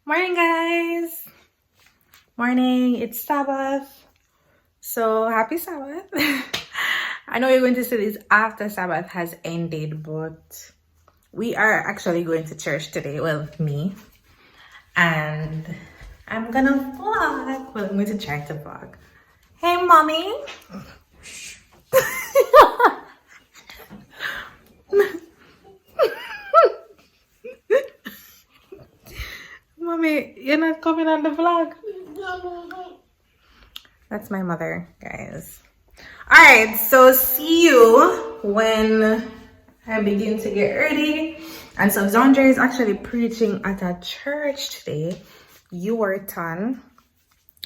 Morning, guys. Morning. It's Sabbath. So happy Sabbath. I know you're going to say this after Sabbath has ended, but we are actually going to church today. Well, me. And I'm gonna vlog. Well, I'm going to try to vlog. Hey, mommy. Mommy, you're not coming on the vlog. That's my mother, guys. All right, so see you when I begin to get ready. And so Xaundre is actually preaching at a church today, Ewarton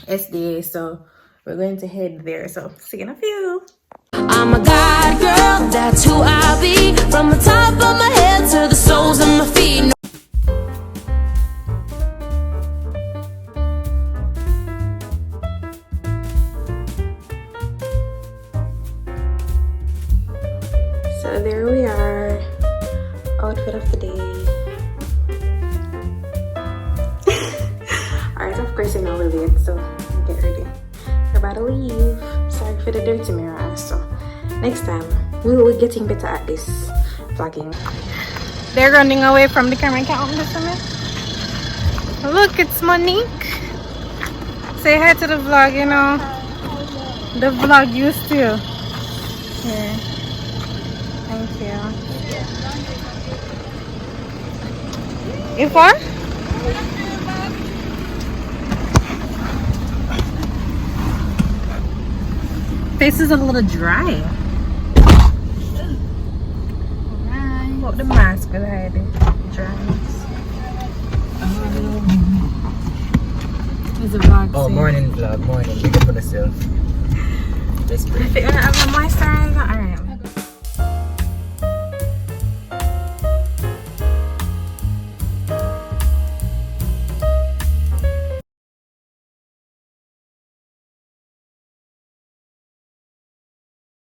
SDA. So we're going to head there. So see you in a few. I'm a God girl, that's who I'll be. From the top of my head to the soles of my feet. So there we are, outfit of the day. Alright, of course I know we're late, so get ready. We're about to leave. Sorry for the dirty mirror. So next time we're getting better at this vlogging. They're running away from the camera. Can't open this for me. Look, it's Monique. Say hi to the vlog, you know. The vlog used to. Yeah. Thank you. If what? Face is a little dry. Alright. Put the mask will hide it. Dryness. There's a vlog. Oh, morning vlog, morning. Big up for myself. Let's pray. If you're gonna have a moisturizer, alright.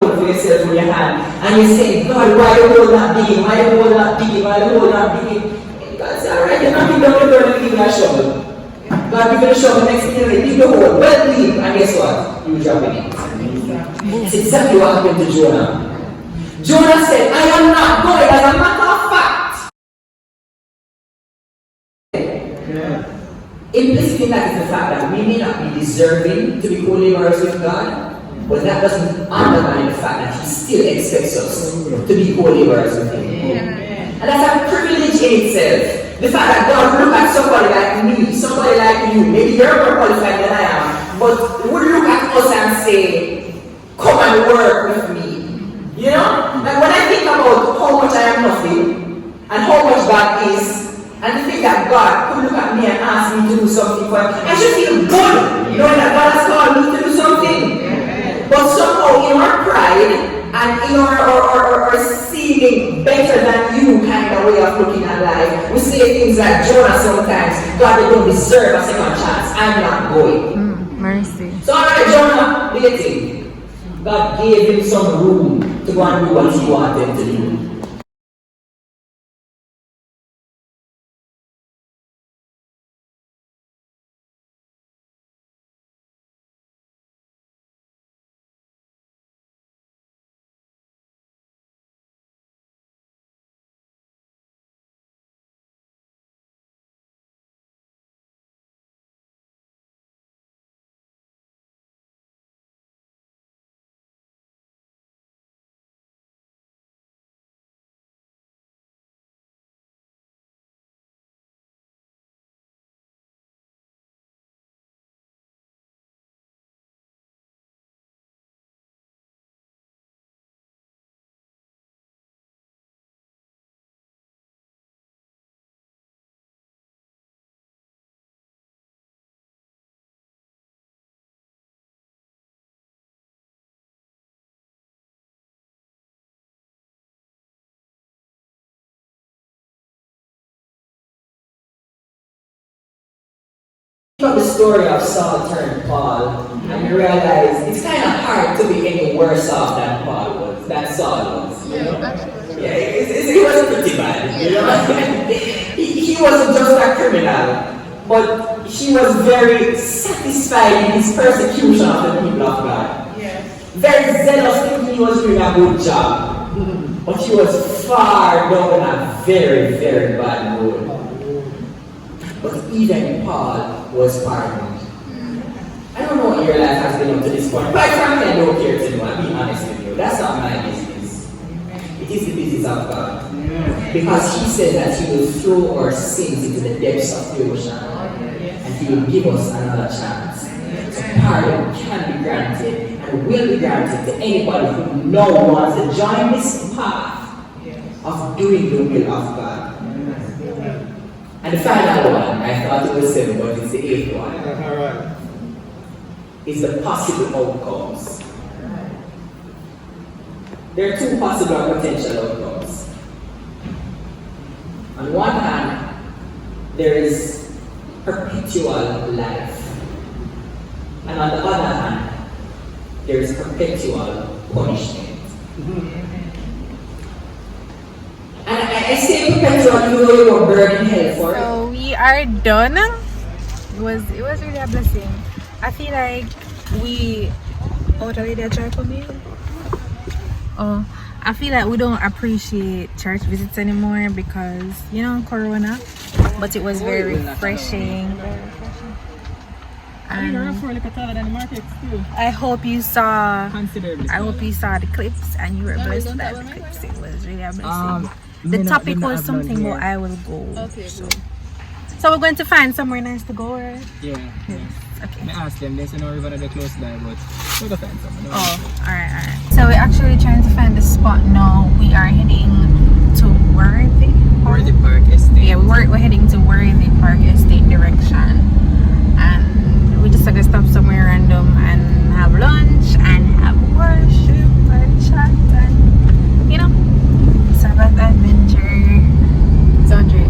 For yourself in your hand, and you say, God, why the hole not digging? Why the hole not digging? Why the hole not digging? And God said, alright, you're not down the door and give me a shovel. God give you the shovel, next thing you know, dig the hole, well deep, and guess what? You drop in it. It's exactly what happened to Jonah. Jonah said, I am not going, as a matter of fact. Implicit in that is the fact that we may not be deserving to be co-laborers with God. But that doesn't undermine the fact that he still expects us to be co-laborers with him. And that's a privilege in itself. The fact that God would look at somebody like me, somebody like you, maybe you're more qualified than I am, but would look at us and say, come and work with me. You know? Like when I think about how much I am nothing, and how much God is, and the thing that God could look at me and ask me to do something for him, I should feel good knowing that God has called me to do something. But somehow in our pride and in our seeing better than you kind of way of looking at life, we say things like Jonah sometimes, God, they don't deserve a second chance. I'm not going. Mercy. So alright, Jonah, do you think? God gave him some room to go and do what he wanted to do. From the story of Saul turned Paul, and you realize it's kind of hard to be any worse off than Paul was, than Saul was. You know? Yeah, he wasn't pretty bad. You know? he wasn't just a criminal. but he was very satisfied in his persecution of the people of God. Very zealous, thinking he was doing a good job. But he was far down in a very, very bad mood. But even Paul was pardoned. I don't know what your life has been up to this point. Quite frankly, I don't care to know. I'm being honest with you. That's not my business. It is the business of God. Because he said that he will throw our sins into the depths of the ocean. And he will give us another chance. So pardon can be granted and will be granted to anybody who now wants to join this path of doing the will of God. And the final one, I thought it was 7, but it's the 8th one. Is the possible outcomes. There are 2 possible or potential outcomes. On one hand, there is perpetual life. And on the other hand, there is perpetual punishment. And I say perpetual even though you were burned in hell for it. So we are done. It was really a blessing. I feel like we I feel like we don't appreciate church visits anymore because Corona. But it was very refreshing. And I hope you saw the clips and you were blessed by the clips. It was really a blessing. The topic was something where I will go. Okay. So we're going to find somewhere nice to go, right? Yeah. Okay. I asked them, they said no river they're close by, but we're going to find somewhere. Alright. So we're actually trying to find the spot now. We are heading to Worthy Park Estate. Yeah, we're heading to Worthy Park Estate direction. And we just going to stop somewhere random and have lunch and have worship and chat and, Sabbath adventure. Xaundre,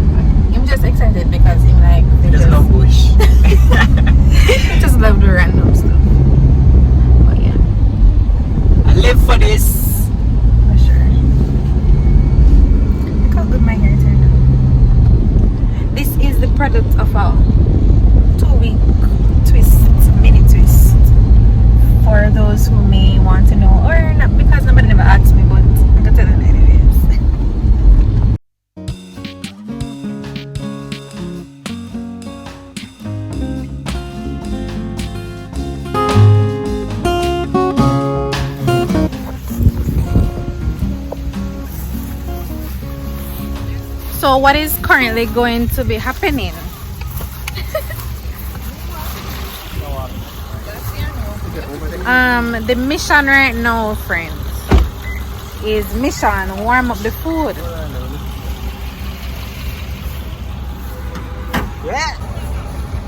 I'm just excited because I'm Just love bush. just love the random stuff. But yeah. I live for this. For sure. Look how good my hair turned out. This is the product of a 2-week mini twist. For those who may want to know, or not, because nobody never asked me, but I'm gonna tell them anyways. So what is currently going to be happening? The mission right now, friends, is mission warm up the food.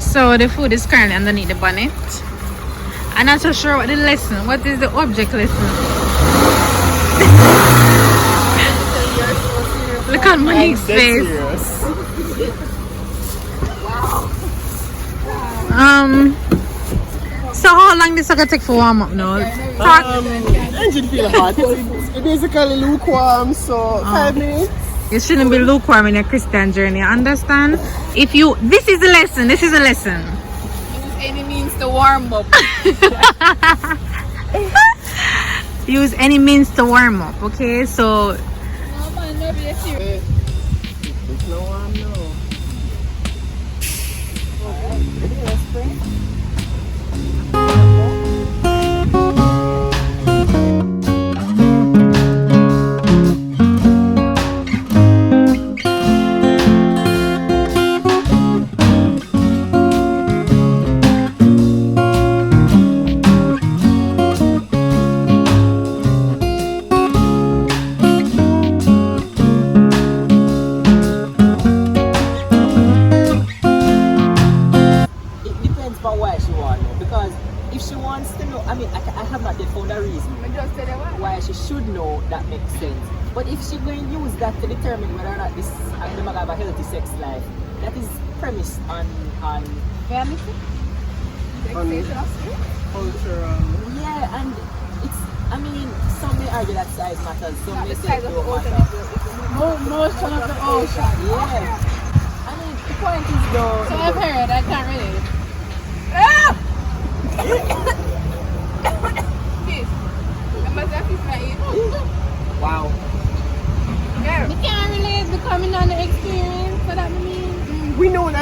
So the food is currently underneath the bonnet. I'm not so sure what the lesson. What is the object lesson? Look at Monique's face. So how long this gonna take for warm up now? Engine feel hot. It's basically lukewarm, so 5 minutes. You shouldn't be lukewarm in your Christian journey. Understand? This is a lesson. Use any means to warm up. Use any means to warm up. Okay, so. No man, no be serious. It's no warm now. That makes sense. But if she's going to use that to determine whether or not this animal might have a healthy sex life, that is premised on Cultural. Yeah, and it's some may argue that size matters, some may say it don't matter. Motion of the ocean. Yeah. The point is though. So I've heard that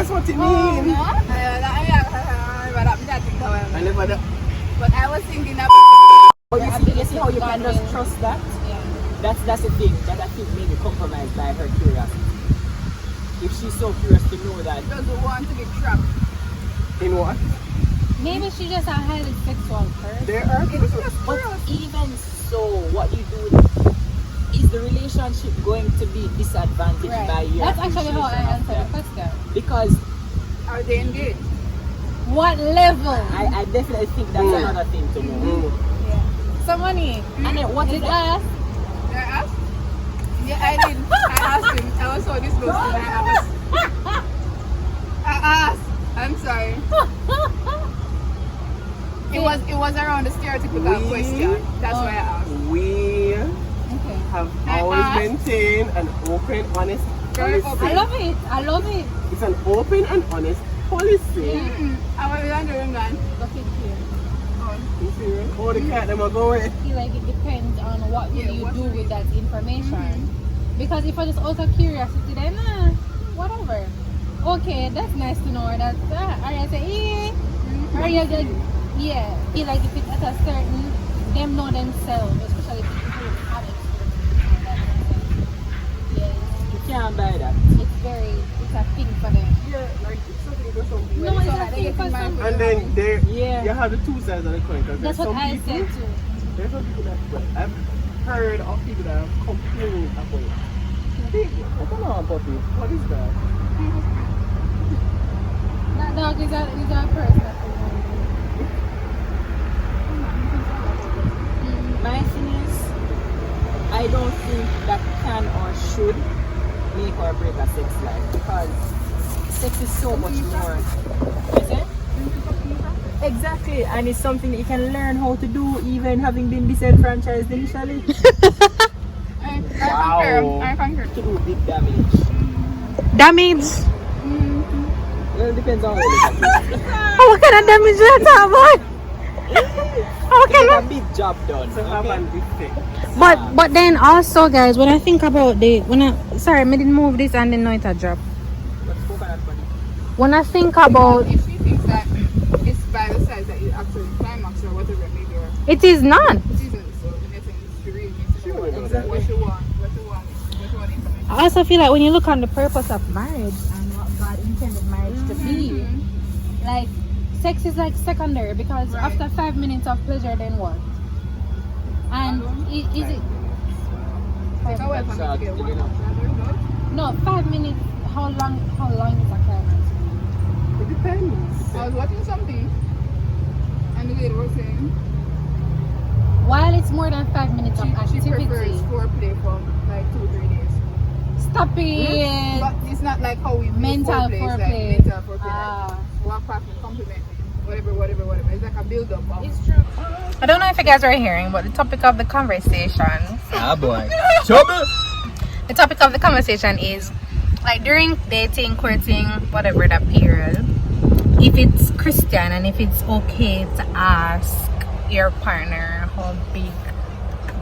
that's what it means. No? I never know. But I was thinking of. But you see how you can just trust that? Yeah. That's the thing that I think maybe compromised by her curiosity. If she's so curious to know that. Doesn't want to be trapped. In what? Maybe she's just a highly sexual person. There are people. But even so, what you do is the relationship going to be disadvantaged by your That's actually how I appreciation of answer that? the question. Because Are they engaged? What level? I definitely think that's another thing to know. Somebody. And then what is Did that? ask? Did I ask? Yeah, I did. I asked him. I was so disgusted. I asked. I'm sorry. It was around the stereotypical question. That's why I asked. We Okay. have I always asked. maintained an open, honest Very policy. I love it. I love it. It's an open and honest policy. I was wondering, man. Look it here. You serious? Oh, the cat them are going. I feel like it depends on what Yeah, you what do you with do. that information. Because if I just out of curiosity, then whatever. Okay, that's nice to know. That or you say, or you just feel like if it's at a certain, them know themselves, especially people who have experience. Yes, You can't buy that. it's a thing for them. Yeah, like it's something for some people. No, it's So a they thing get for in mind some. for And then there, Yeah. you have the two sides of the coin. Because That's what I said too. There's some people that I've heard of people that have complained about. Hey, I don't know about it. What is that? That dog is a person. My thing is, I don't think that can or should make or break a sex life because sex is so much more. Is it? Exactly, and it's something that you can learn how to do even having been disenfranchised initially. I concur. To do big damage. Damage. Well, it depends on how you look at it. What kind of damage is that, boy? To get a big job done. To have Okay? an effect. But then also, guys, when I think about I didn't move this and then know it a drop. What's coconut bunny? When I think about If she thinks that it's by the size that it actually climax or whatever it may be, or it is not. it isn't, so in essence, she really needs to know what she wants, information. I also feel like when you look on the purpose of marriage and what God intended marriage to be, like sex is like secondary because after 5 minutes of pleasure, then what? And is it? Take away from it to get one. No, 5 minutes. How long is a climax? It depends. I was watching something, and the lady was saying While it's more than 5 minutes of she activity. prefers foreplay for like 2-3 days. Stop it. But it's not like how we Mental foreplay. It's like mental foreplay. Ah. Like walk past me, compliment me, whatever. It's like a build up. It's true. I don't know if you guys are hearing, but the topic of the conversation. Ah boy. Trouble! The topic of the conversation is like during dating, courting, whatever that period, if it's Christian and if it's okay to ask your partner how big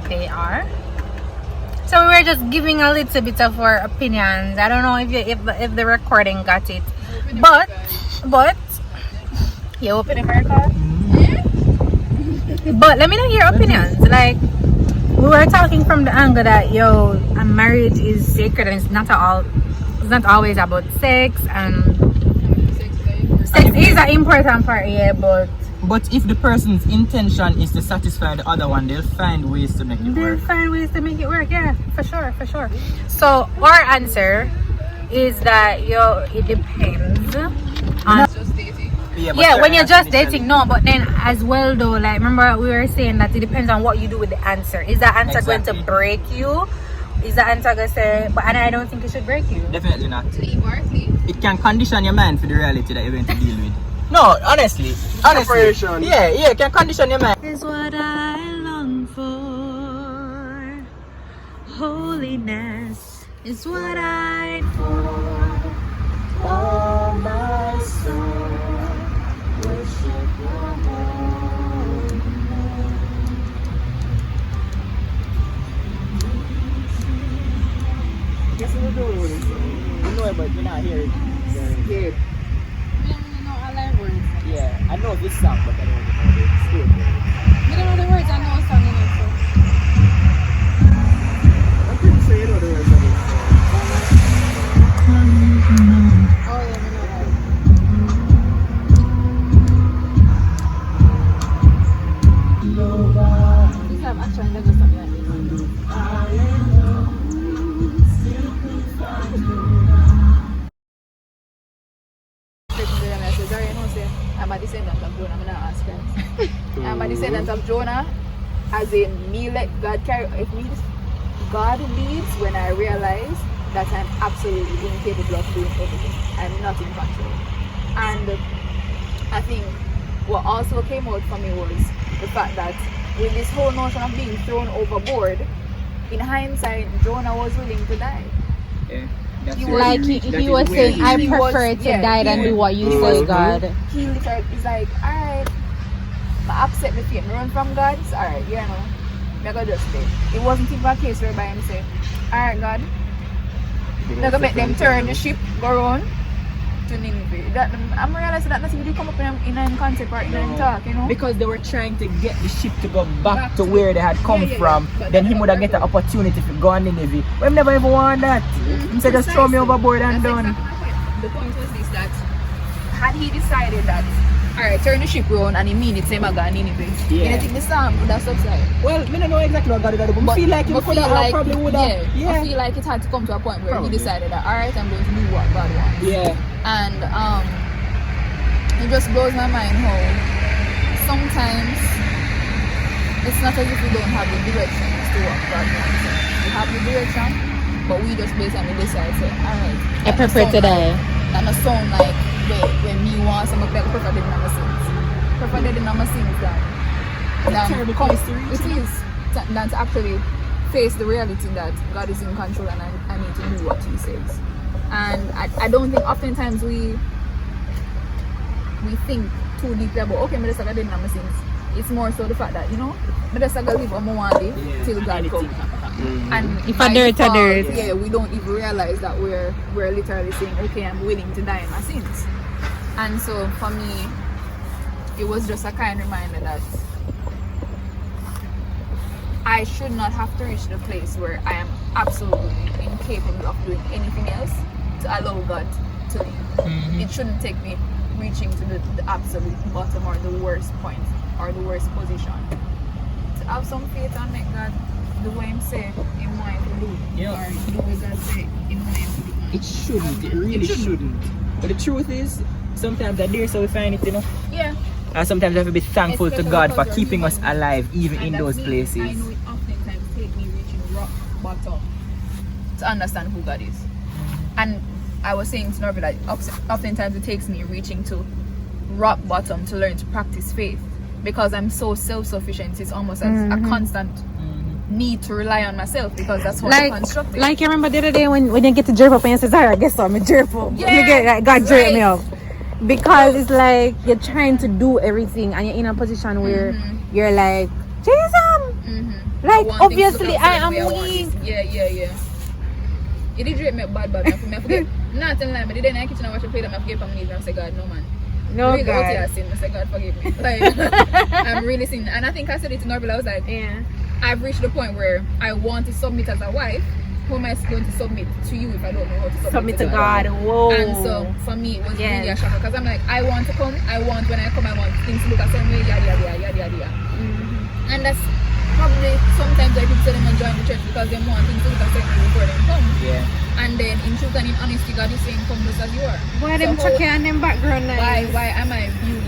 they are. So we were just giving a little bit of our opinions. I don't know if the recording got it, but you open America. But let me know your opinions. Like we were talking from the angle that a marriage is sacred and it's not always about sex, and sex is an important part, But if the person's intention is to satisfy the other one, they'll find ways to make it work. Yeah, for sure. So our answer is that it depends on Just dating. yeah, when you're just dating, no, but then as well though, like remember we were saying that it depends on what you do with the answer. Is that answer going to break you? Is the answer going to say, and I don't think it should break you. Definitely not. Leave or sleep. It can condition your mind for the reality that you're going to deal with. No, honestly. Separation. Yeah, it can condition your mind. Is what I long for. Holiness is what I All my soul, worship your holy name. Guess what we're doing with it? You know it, but you're not here. Yeah. this song, but I don't know the story. You don't know the words, I know a song in it. So. I'm pretty sure you know the words of this song. Oh yeah, we know that. This have action, there's just something like this. I'm a descendant of Jonah. I'm not ask friends. I'm a descendant of Jonah, as in me let God carry. It means God leads when I realize that I'm absolutely incapable of doing everything. I'm not in control. And I think what also came out for me was the fact that with this whole notion of being thrown overboard, in hindsight, Jonah was willing to die. Yeah. Like he was saying, I prefer to die than do what you say, God. He literally is like, alright, I accept the fate, run from God, so alright, you know, I'm gonna just stay. It wasn't even a case whereby him say, alright God, I'm gonna make them turn the ship, go around to Nineveh. That, I'm realizing that nothing really come up in a concept or in a talk, you know? Because they were trying to get the ship to go back to where they had come from. Then he would have get an opportunity to go on Nineveh. We've never ever want that. He said just throw me overboard and done. Exactly the point was this, that had he decided that alright, turn the ship around and he mean it same as God Nineveh. Yeah. You think the storm would have subsided? Well, we don't know exactly what God did, but I feel like he could have probably would have. Yeah, I feel like it had to come to a point where Probably. he decided that alright, I'm going to do what God wants. Yeah. And it just blows my mind how sometimes it's not as if we don't have the direction as to what God wants. We have the direction, but we just basically decide to say, alright, I prefer to die. That not sound like when me want some like prefer dead in my sins. Prefer dead in my sins than come. It is than to actually face the reality that God is in control and I need to do what He says. And I don't think oftentimes we think too deeply about okay, I just dead in my sins. It's more so the fact that, you know, I just live what I want till God comes. And if I dirt, I dirt. Yeah, we don't even realize that we're literally saying, okay, I'm willing to die in my sins. And so for me, it was just a kind reminder that I should not have to reach the place where I am absolutely incapable of doing anything else to allow God to lead. Mm-hmm. It shouldn't take me reaching to the absolute bottom or the worst point or the worst position. To have some faith and make God do what Him say Him want to do. Yeah. Or do what God say Him want to do. It shouldn't. It really shouldn't. But the truth is, sometimes that there so we find it, you know. Yeah. And sometimes we have to be thankful to Especially God for because keeping we're us human. alive, even And in that's those me. places. I know it oftentimes takes me reaching rock bottom to understand who God is. And I was saying to Xaundre that oftentimes it takes me reaching to rock bottom to learn to practice faith, because I'm so self-sufficient. It's almost as a constant need to rely on myself, because that's how I'm constructed. Like you remember the other day when you get to jerk up and you say, alright, guess what, I'm jerk up. Yeah, You get God jerk me right. up. Because it's like you're trying to do everything and you're in a position where you're like, Jesus, like Want things to obviously look I certain way, am want weak. this. Yeah. It did drip me up bad, I forget. Not telling lie, but then I kitchen and watch a plate and I forget from my knees and I say, God, no man. No really God. I sin. I say, God, forgive me. Like, I'm really sinning. And I think I said it to Xaundre. I was like, Yeah. I've reached the point where I want to submit as a wife. Who am I going to submit to you if I don't know how to Submit to God. Whoa. And so for me, it was Yes. really a shocker, because I'm like, I want to come. When I come, I want things to look a certain way. Yada. And that's probably sometimes why people say them and join the church, because they want things to look a certain way before they come. Yeah. And then in truth and in honesty, God is saying, come just as you are. Why them So how- chucky and them background nice? why am I viewing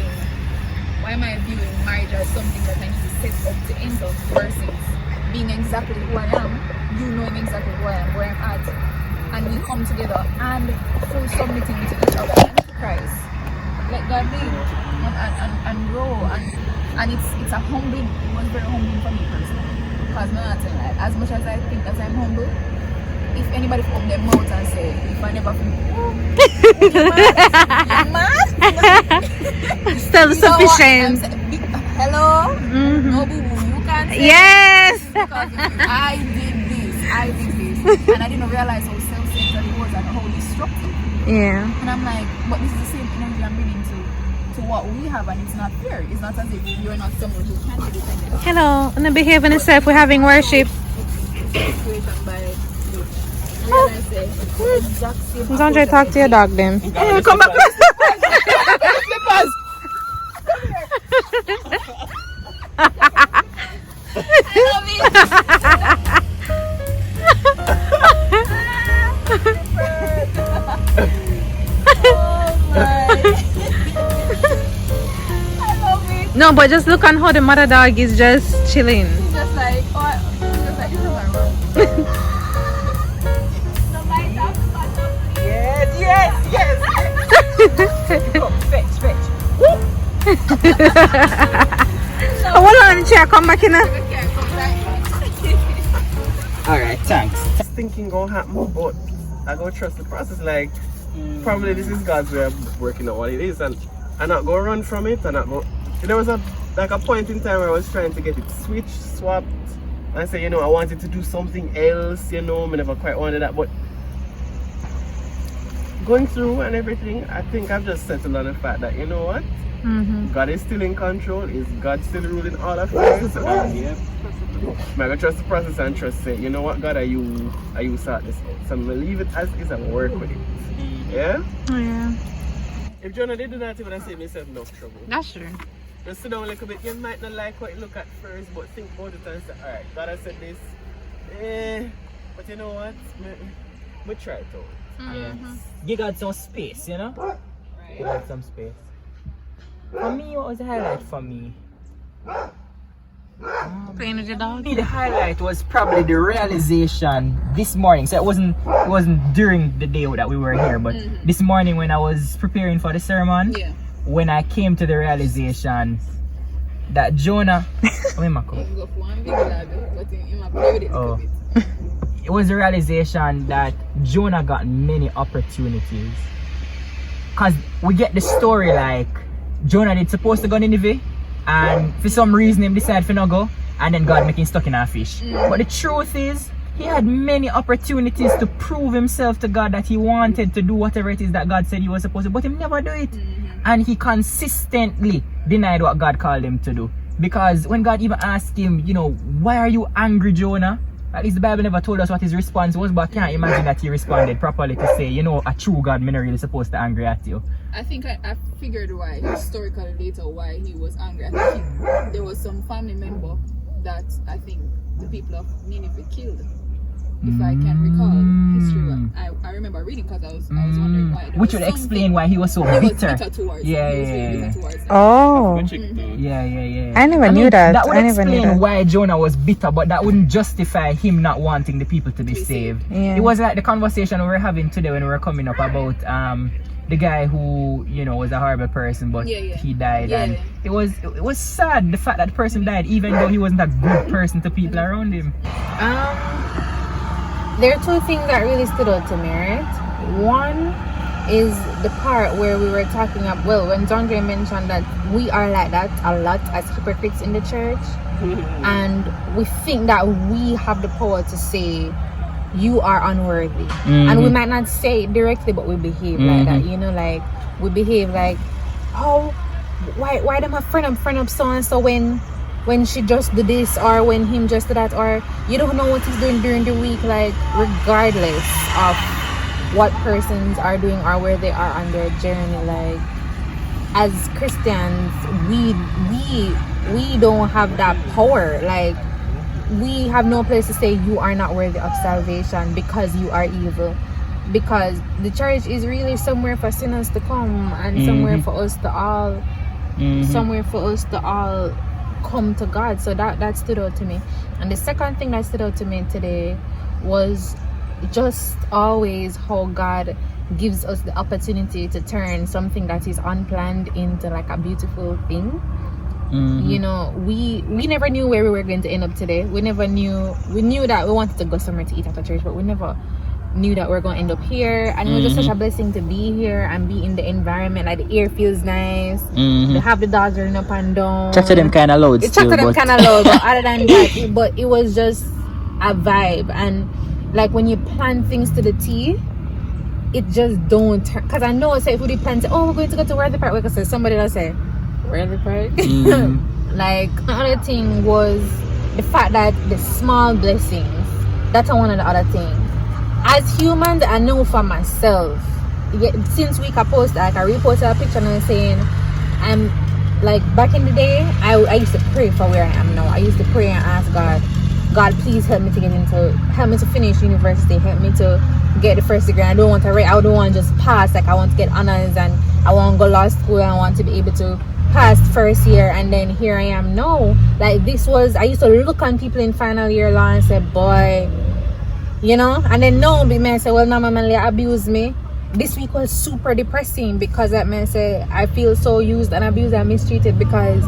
marriage as something that I need to set up to enter versus being exactly who I am, you knowing exactly who I am, where I'm at, and we come together and full submitting to each other and to Christ. Let God lead and grow, and it's a humbling. It was very humbling for me personally, because I'm not saying like, as much as I think that I'm humble, if anybody open their mouth and say, if I never feel, you're mad? Self-sufficient. Hello? No boo boo, you can't say Yes. because I did this, and I didn't realize how self-centered it was and how destructive. Yeah. And I'm like, but this is the same energy I'm bringing to to what we have, and it's not fair. It's not as if you're not someone who can be dependent on Hello, and behaving itself. We're having worship. situation by the realize the exact same Xaundre, approach talk that to your dog then. Hey, come back. Slippers. No, but just look on how the mother dog is just chilling. It's just like, this is my room. Yes. Come, fetch. Hold on, chair, come back in. Alright, thanks. I was thinking gonna happen, but I go trust the process. Like, probably this is God's way of working out what it is, and I'm not gonna run from it. And not go. There was a point in time where I was trying to get it switched, swapped, and I said, I wanted to do something else. I never quite wanted that, but going through and everything, I think I've just settled on the fact that what, God is still in control. Is God still ruling all affairs? I'm gonna trust the process and trust it. You know what, God, are you sort this out? So I'm gonna leave it as is and work with it. Yeah? Oh, yeah. If Jonah did do that, it would have saved myself enough trouble. That's true. Just sit down a little bit. You might not like what you look at first, but think about it and say, alright, God has said this. But you know what? We try it out. Yes. Give God some space, Give God some space. For me, what was the highlight for me? Playing with your dog? The highlight was probably the realization this morning. So it wasn't during the day that we were here, but this morning when I was preparing for the sermon, when I came to the realization that Jonah it was the realization that Jonah got many opportunities. Cause we get the story like Jonah did supposed to go to Nineveh, and for some reason he decided to not go, and then God make him stuck in a fish. But the truth is, he had many opportunities to prove himself to God that he wanted to do whatever it is that God said he was supposed to, but he never do it. And he consistently denied what God called him to do. Because when God even asked him, why are you angry, Jonah? At least the Bible never told us what his response was, but I can't imagine that he responded properly to say, a true God, me not really supposed to angry at you. I think I figured why, historically later, why he was angry. I think there was some family member that I think the people of Nineveh killed. If I can recall history, I remember reading because I was wondering why. Which would explain why he was so bitter. Towards Yeah. Oh. Yeah. I never knew that. That would I never knew explain that. why Jonah was bitter, but that wouldn't justify him not wanting the people to be saved. Yeah. It was like the conversation we were having today when we were coming up about the guy who was a horrible person, but he died, and it was sad the fact that the person died, even though he wasn't a good person to people around him. There are two things that really stood out to me, right? One is the part where we were talking about, when Xaundre mentioned that we are like that a lot as hypocrites in the church, and we think that we have the power to say you are unworthy, and we might not say it directly, but we behave like that. Like we behave like, why them have friend up so and so when she just do this, or when him just do that, or you don't know what he's doing during the week. Like, regardless of what persons are doing or where they are on their journey, like, as Christians, we don't have that power. Like, we have no place to say you are not worthy of salvation because you are evil, because the church is really somewhere for sinners to come, and somewhere for us to all come to God. So that stood out to me. And the second thing that stood out to me today was just always how God gives us the opportunity to turn something that is unplanned into like a beautiful thing. We never knew where we were going to end up today. We knew that we wanted to go somewhere to eat at a church, but we never knew that we're going to end up here. And it was just such a blessing to be here and be in the environment. Like, the air feels nice. They have the dogs running up and down. Chat to them kind of loud. But other than that, it was just a vibe. And like, when you plan things to the T, it just don't turn. Because I know, say, if we depend, oh, we're going to go to Worthy Park, because somebody will say, Worthy Park? Like, another thing was the fact that the small blessings, that's one of the other things. As humans, I know for myself, since week I posted, like, I reposted a picture and I was saying, I'm like, back in the day, I used to pray for where I am now. I used to pray and ask God, please help me to finish university, help me to get the first degree. I don't want to write, I don't want to just pass, like, I want to get honors, and I want to go law school, and I want to be able to pass first year. And then here I am now. Like, I used to look on people in final year law and say, boy, you know, and then no, but man say, well, now my man abuse me. This week was super depressing because that man say I feel so used and abused and mistreated because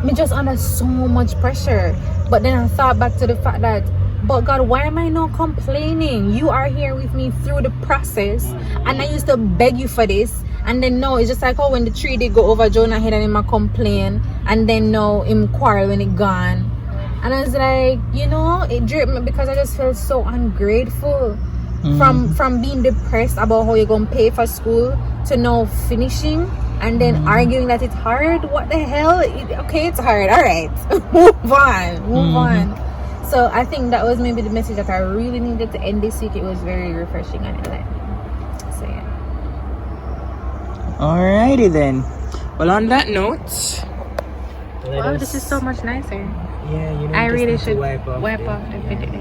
me just under so much pressure. But then I thought back to the fact that, but God, why am I not complaining? You are here with me through the process, and I used to beg you for this. And then no, it's just like, oh, when the tree did go over Jonah head and him a complain, and then no, him quarrel when it gone. And I was like, you know, it dripped me because I just felt so ungrateful. From being depressed about how you're going to pay for school to now finishing and then arguing that it's hard. What the hell? Okay, it's hard. All right. Move on. So I think that was maybe the message that I really needed to end this week. It was very refreshing and enlightening. So yeah. Alrighty then. Well, on that note, Wow, this is so much nicer. Yeah, you know, I just really need to should wipe off the video.